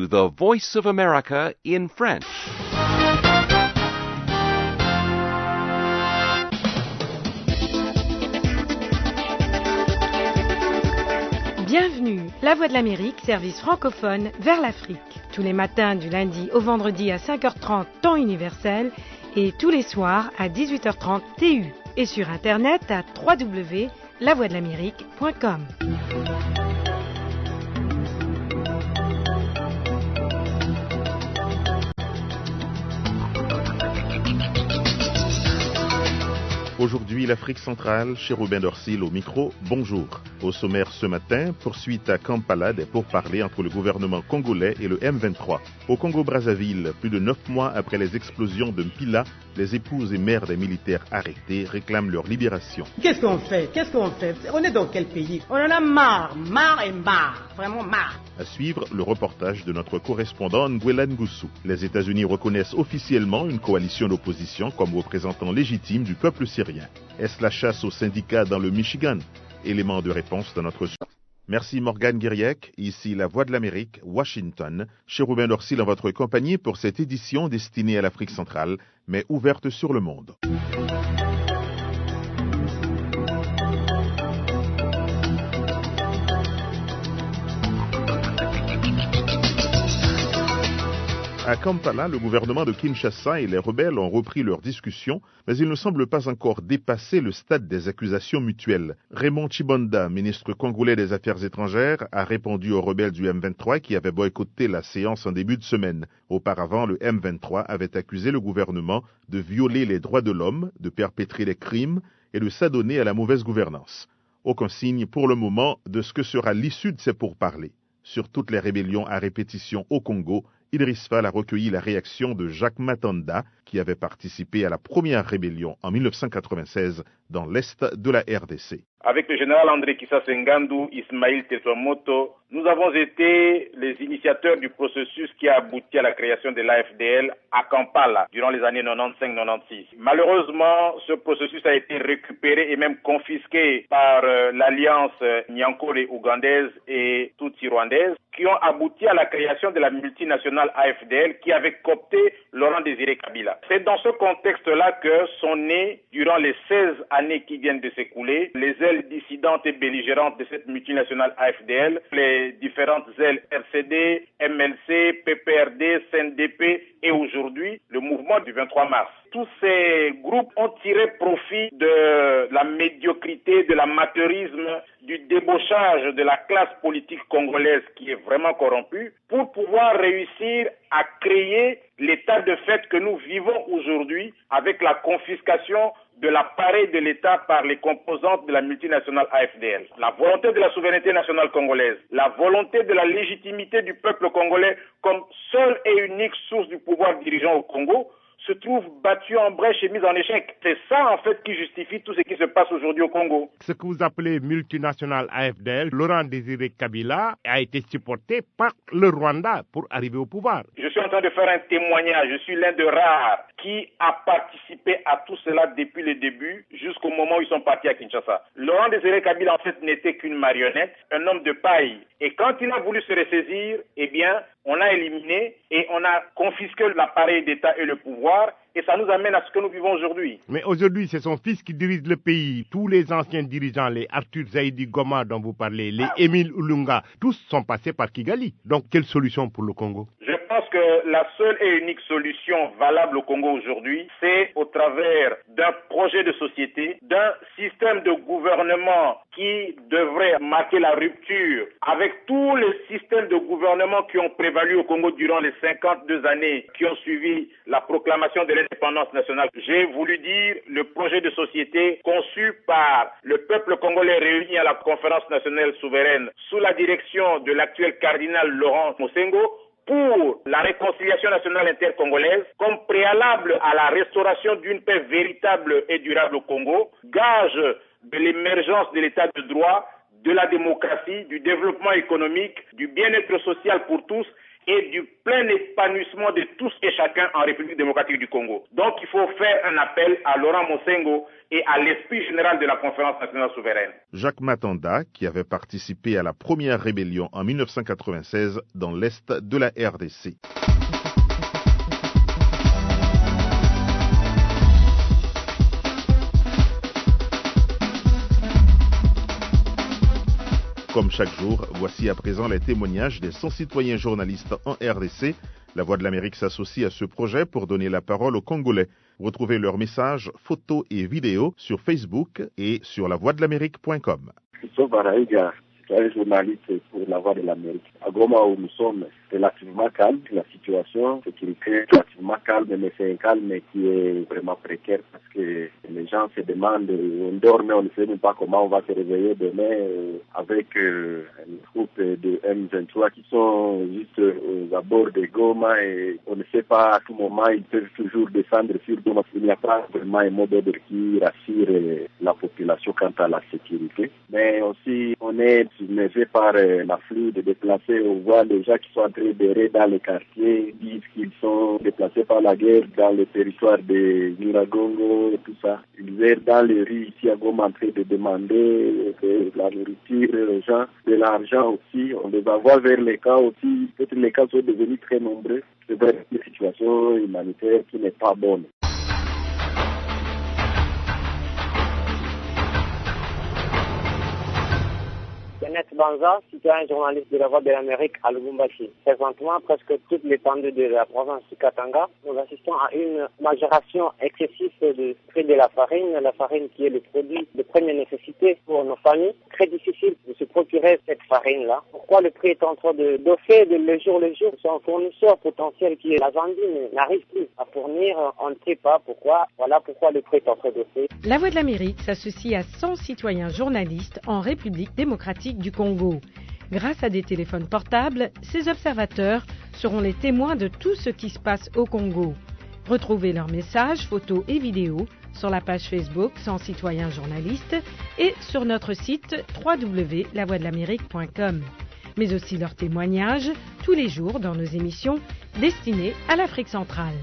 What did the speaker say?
The Voice of America in French. Bienvenue, La Voix de l'Amérique, service francophone vers l'Afrique. Tous les matins du lundi au vendredi à 5h30 temps universel et tous les soirs à 18h30 TU. Et sur internet à www.lavoixdelamérique.com. Aujourd'hui, l'Afrique centrale, Chérubin Dorsil au micro, bonjour. Au sommaire ce matin, poursuite à Kampala des pourparlers entre le gouvernement congolais et le M23. Au Congo-Brazzaville, plus de 9 mois après les explosions de Mpila, les épouses et mères des militaires arrêtés réclament leur libération. Qu'est-ce qu'on fait? On est dans quel pays? On en a marre et marre, vraiment marre. À suivre, le reportage de notre correspondant Nguela Ngusu. Les États-Unis reconnaissent officiellement une coalition d'opposition comme représentant légitime du peuple syrien. Est-ce la chasse aux syndicats dans le Michigan? Élément de réponse dans notre... Merci Morgane Guiriec, ici La Voix de l'Amérique, Washington. Chérubin Dorsil en votre compagnie pour cette édition destinée à l'Afrique centrale, mais ouverte sur le monde. À Kampala, le gouvernement de Kinshasa et les rebelles ont repris leurs discussions, mais ils ne semblent pas encore dépasser le stade des accusations mutuelles. Raymond Tshibanda, ministre congolais des Affaires étrangères, a répondu aux rebelles du M23 qui avaient boycotté la séance en début de semaine. Auparavant, le M23 avait accusé le gouvernement de violer les droits de l'homme, de perpétrer des crimes et de s'adonner à la mauvaise gouvernance. Aucun signe pour le moment de ce que sera l'issue de ces pourparlers. Sur toutes les rébellions à répétition au Congo, Idriss Fall a recueilli la réaction de Jacques Matanda, qui avait participé à la première rébellion en 1996 dans l'est de la RDC. Avec le général André Kissa Sengandu, Ismaïl Tessomoto, nous avons été les initiateurs du processus qui a abouti à la création de l'AFDL à Kampala durant les années 95-96. Malheureusement, ce processus a été récupéré et même confisqué par l'alliance Nyankole ougandaise et Tutsi rwandaise qui ont abouti à la création de la multinationale AFDL qui avait coopté Laurent Désiré Kabila. C'est dans ce contexte-là que sont nées, durant les 16 années qui viennent de s'écouler, les ailes dissidentes et belligérantes de cette multinationale AFDL, les différentes ailes RCD, MLC, PPRD, CNDP et aujourd'hui le mouvement du 23 mars. Tous ces groupes ont tiré profit de la médiocrité, de l'amateurisme, du débauchage de la classe politique congolaise qui est vraiment corrompue pour pouvoir réussir à créer l'état de fait que nous vivons aujourd'hui avec la confiscation de l'appareil de l'État par les composantes de la multinationale AFDL. La volonté de la souveraineté nationale congolaise, la volonté de la légitimité du peuple congolais comme seule et unique source du pouvoir dirigeant au Congo se trouve battue en brèche et mise en échec. C'est ça en fait qui justifie tout ce qui se passe aujourd'hui au Congo. Ce que vous appelez multinationale AFDL, Laurent Désiré Kabila a été supporté par le Rwanda pour arriver au pouvoir. Je suis en train de faire un témoignage. Je suis l'un de rares qui a participé à tout cela depuis le début jusqu'au moment où ils sont partis à Kinshasa. Laurent Désiré Kabila en fait n'était qu'une marionnette, un homme de paille. Et quand il a voulu se ressaisir, eh bien, on a éliminé et on a confisqué l'appareil d'État et le pouvoir. Et ça nous amène à ce que nous vivons aujourd'hui. Mais aujourd'hui, c'est son fils qui dirige le pays. Tous les anciens dirigeants, les Arthur Zaïdi Goma dont vous parlez, les Émile Oulunga, tous sont passés par Kigali. Donc, quelle solution pour le Congo? Je pense que la seule et unique solution valable au Congo aujourd'hui, c'est au travers d'un projet de société, d'un système de gouvernement qui devrait marquer la rupture avec tous les systèmes de gouvernement qui ont prévalu au Congo durant les 52 années qui ont suivi la proclamation de l'indépendance nationale. J'ai voulu dire le projet de société conçu par le peuple congolais réuni à la conférence nationale souveraine sous la direction de l'actuel cardinal Laurent Mosengo pour la réconciliation nationale intercongolaise comme préalable à la restauration d'une paix véritable et durable au Congo, gage de l'émergence de l'état de droit, de la démocratie, du développement économique, du bien-être social pour tous et du plein un épanouissement de tous et chacun en République démocratique du Congo. Donc il faut faire un appel à Laurent Mosengo et à l'esprit général de la conférence nationale souveraine. Jacques Matanda, qui avait participé à la première rébellion en 1996 dans l'est de la RDC. Comme chaque jour, voici à présent les témoignages des 100 citoyens journalistes en RDC. La Voix de l'Amérique s'associe à ce projet pour donner la parole aux Congolais. Retrouvez leurs messages, photos et vidéos sur Facebook et sur lavoixdelamérique.com. Christophe Araïga, citoyen journaliste pour la Voix de l'Amérique. À Goma, où nous sommes relativement calmes, la situation sécuritaire est relativement calme, mais c'est un calme qui est vraiment précaire parce que les gens se demandent, on dort mais on ne sait même pas comment on va se réveiller demain avec un groupe de M23 qui sont juste aux abords de Goma et on ne sait pas à tout moment, ils peuvent toujours descendre sur Goma. Il n'y a pas vraiment un mot d'ordre qui rassure la population quant à la sécurité. Mais aussi, on est submergé par l'afflux de déplacés. On voit les gens qui sont en train d'errer dans les quartiers, disent qu'ils sont déplacés par la guerre dans le territoire de Nyiragongo et tout ça. Ils errent dans les rues ici à Goma en train de demander de la nourriture aux gens, de l'argent aussi. On les envoie vers les camps aussi. Peut-être les camps sont devenus très nombreux. C'est vraiment une situation humanitaire qui n'est pas bonne. Kenneth Banza, citoyen journaliste de la Voix de l'Amérique à Lubumbashi. Présentement, presque toute l'étendue de la province du Katanga, nous assistons à une majoration excessive du prix de la farine qui est le produit de première nécessité pour nos familles. Très difficile de se procurer cette farine-là. Pourquoi le prix est en train de dofer le jour le jour? Son fournisseur potentiel qui est la Zambie n'arrive plus à fournir, on ne sait pas pourquoi. Voilà pourquoi le prix est en train de dofer. La Voix de l'Amérique s'associe à 100 citoyens journalistes en République démocratique du Congo. Grâce à des téléphones portables, ces observateurs seront les témoins de tout ce qui se passe au Congo. Retrouvez leurs messages, photos et vidéos sur la page Facebook 100 citoyens journalistes et sur notre site www.lavoixdelamérique.com. Mais aussi leurs témoignages tous les jours dans nos émissions destinées à l'Afrique centrale.